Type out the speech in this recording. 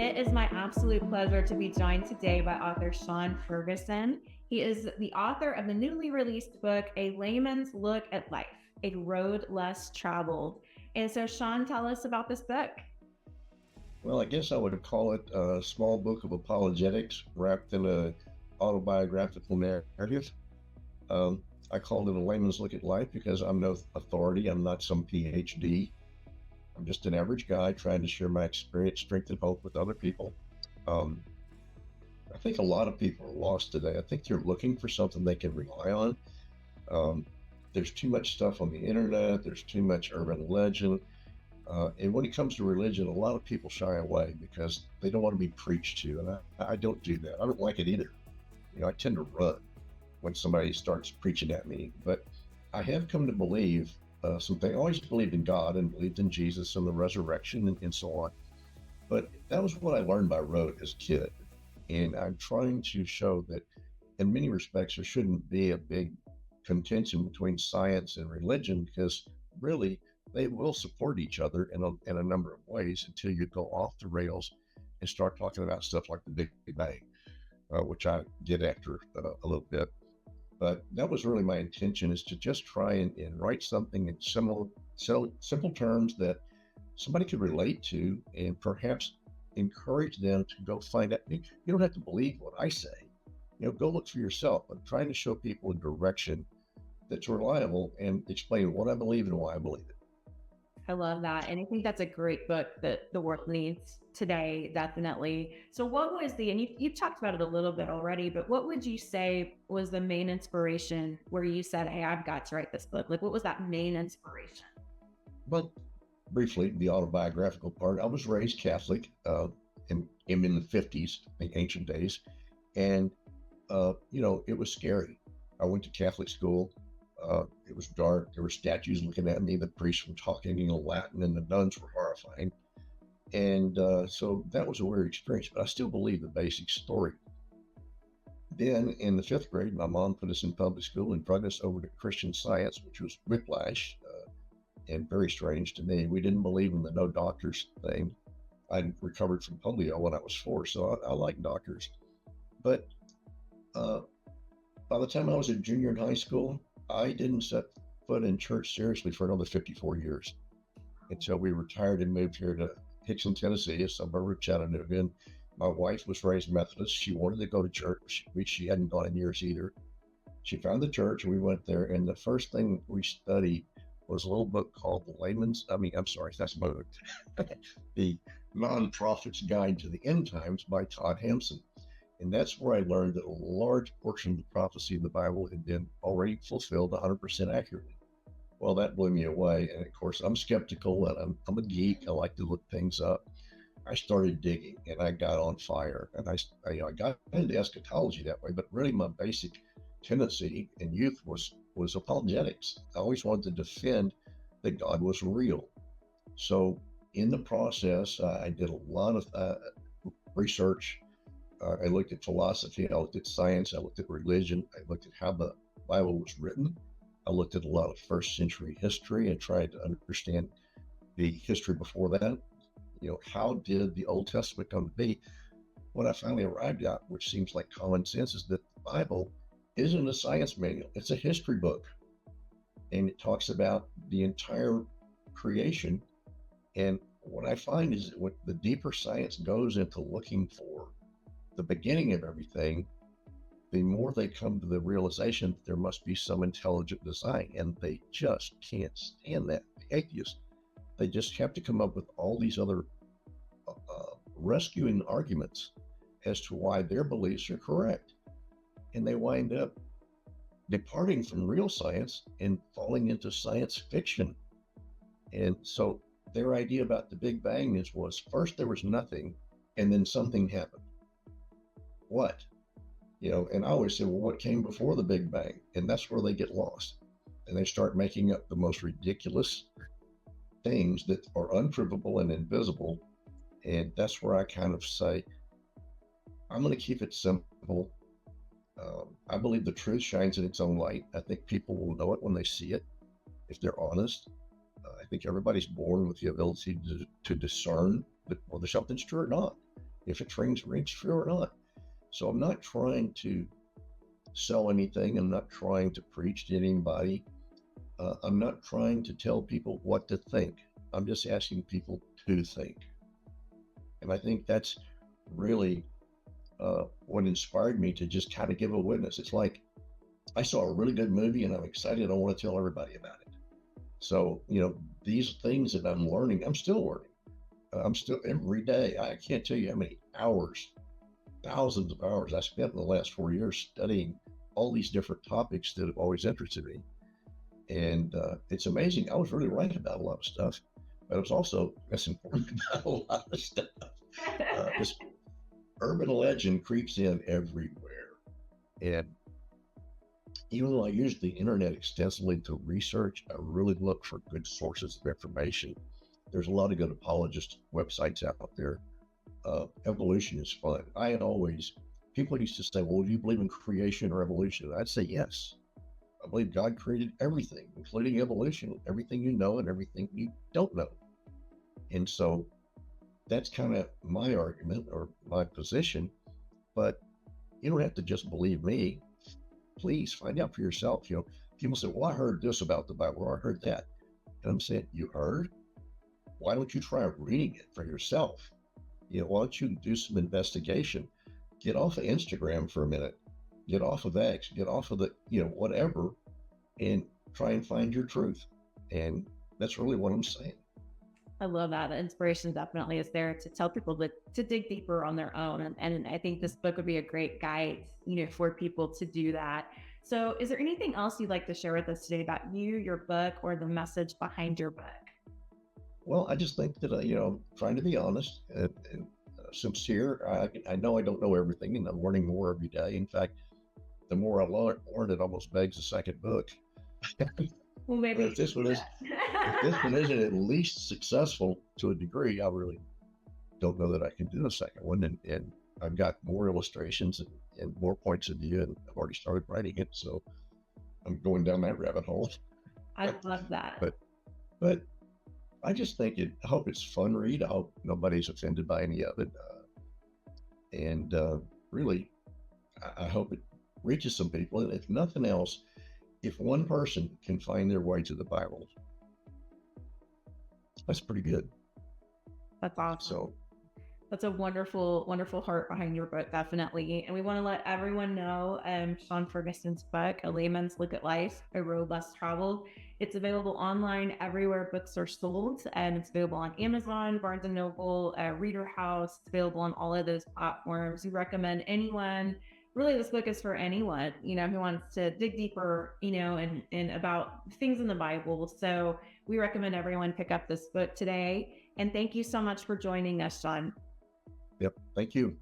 It is my absolute pleasure to be joined today by author Sean Ferguson. He is the author of the newly released book, A Layman's Look at Life, A Road Less Traveled. And so, Sean, tell us about this book. Well, I guess I would call it a small book of apologetics wrapped in a autobiographical narrative. I called it a layman's look at life because I'm no authority. I'm not some PhD. I'm just an average guy trying to share my experience, strength, and hope with other people. Um, I think a lot of people are lost today. I think they're looking for something they can rely on. Um, there's too much stuff on the internet. There's too much urban legend. And when it comes to religion, a lot of people shy away because they don't want to be preached to. And I don't do that. I don't like it either. I tend to run when somebody starts preaching at me. But I have come to believe something. I always believed in God and believed in Jesus and the resurrection and so on. But that was what I learned by rote as a kid. And I'm trying to show that in many respects, there shouldn't be a big contention between science and religion because really they will support each other in a number of ways until you go off the rails and start talking about stuff like the Big Bang, which I did after a little bit. But that was really my intention, is to just try and write something in simple terms that somebody could relate to and perhaps encourage them to go find out. You don't have to believe what I say. Go look for yourself. I'm trying to show people a direction that's reliable and explain what I believe and why I believe it. I love that. And I think that's a great book that the world needs today, definitely. So, what was and you've talked about it a little bit already, but what would you say was the main inspiration where you said, hey, I've got to write this book? Like, what was that main inspiration? But briefly, the autobiographical part, I was raised Catholic in the 50s, in ancient days. And, it was scary. I went to Catholic school. It was dark. There were statues looking at me. The priests were talking in Latin, and the nuns were horrifying. And so that was a weird experience, but I still believe the basic story. Then in the fifth grade, my mom put us in public school and brought us over to Christian Science, which was whiplash and very strange to me. We didn't believe in the no doctors thing. I recovered from polio when I was 4, so I like doctors. But by the time I was a junior in high school, I didn't set foot in church seriously for another 54 years until we retired and moved here to Hickson, Tennessee, a suburb of Chattanooga. And my wife was raised Methodist. She wanted to go to church, which she hadn't gone in years either. She found the church and we went there. And the first thing we studied was a little book called that's my book, The Non-Prophet's Guide to the End Times by Todd Hampson. And that's where I learned that a large portion of the prophecy of the Bible had been already fulfilled 100% accurately. Well, that blew me away. And of course, I'm skeptical and I'm a geek. I like to look things up. I started digging and I got on fire. And I got into eschatology that way. But really, my basic tendency in youth was apologetics. I always wanted to defend that God was real. So in the process, I did a lot of research. I looked at philosophy, I looked at science, I looked at religion, I looked at how the Bible was written. I looked at a lot of first century history and tried to understand the history before that. How did the Old Testament come to be? What I finally arrived at, which seems like common sense, is that the Bible isn't a science manual. It's a history book. And it talks about the entire creation. And what I find is that the deeper science goes into looking for the beginning of everything, the more they come to the realization that there must be some intelligent design, and they just can't stand that. The atheists, they just have to come up with all these other rescuing arguments as to why their beliefs are correct. And they wind up departing from real science and falling into science fiction. And so their idea about the Big Bang was first there was nothing, and then something happened. What? And I always say, well, what came before the Big Bang? And that's where they get lost. And they start making up the most ridiculous things that are unprovable and invisible. And that's where I kind of say, I'm going to keep it simple. I believe the truth shines in its own light. I think people will know it when they see it, if they're honest. I think everybody's born with the ability to discern whether something's true or not. if it rings true or not. So I'm not trying to sell anything. I'm not trying to preach to anybody. I'm not trying to tell people what to think. I'm just asking people to think. And I think that's really what inspired me to just kind of give a witness. It's like I saw a really good movie and I'm excited. I want to tell everybody about it. So, these things that I'm learning, I'm still learning. I'm still every day. I can't tell you how many hours, thousands of hours I spent in the last 4 years studying all these different topics that have always interested me. And it's amazing. I was really right about a lot of stuff, but I was also misinformed about a lot of stuff. This urban legend creeps in everywhere. And even though I use the internet extensively to research, I really look for good sources of information. There's a lot of good apologist websites out there. Evolution is fun. I had always, people used to say, well, do you believe in creation or evolution? I'd say yes. I believe God created everything, including evolution, everything you know and everything you don't know. And so that's kind of my argument or my position. But you don't have to just believe me. Please find out for yourself. People say, well, I heard this about the Bible, or I heard that. And I'm saying, you heard? Why don't you try reading it for yourself? Why don't you do some investigation? Get off of Instagram for a minute. Get off of X. Get off of the, whatever, and try and find your truth. And that's really what I'm saying. I love that. The inspiration definitely is there to tell people to dig deeper on their own. And I think this book would be a great guide, for people to do that. So is there anything else you'd like to share with us today about you, your book, or the message behind your book? Well, I just think that, trying to be honest and sincere. I know I don't know everything, and I'm learning more every day. In fact, the more I learn, it almost begs a second book. Well, maybe if this one isn't at least successful to a degree, I really don't know that I can do a second one. And I've got more illustrations and more points of view, and I've already started writing it. So I'm going down that rabbit hole. I love that. But I just think I hope it's fun read. I hope nobody's offended by any of it. And really, I hope it reaches some people. And if nothing else, if one person can find their way to the Bible, that's pretty good. That's awesome. So that's a wonderful, wonderful heart behind your book, definitely. And we want to let everyone know Sean Ferguson's book, A Layman's Look at Life, A Road Less Traveled. It's available online everywhere books are sold, and it's available on Amazon, Barnes & Noble, Reader House. It's available on all of those platforms. We recommend anyone, really this book is for anyone, who wants to dig deeper, and about things in the Bible. So we recommend everyone pick up this book today. And thank you so much for joining us, Sean. Yep. Thank you.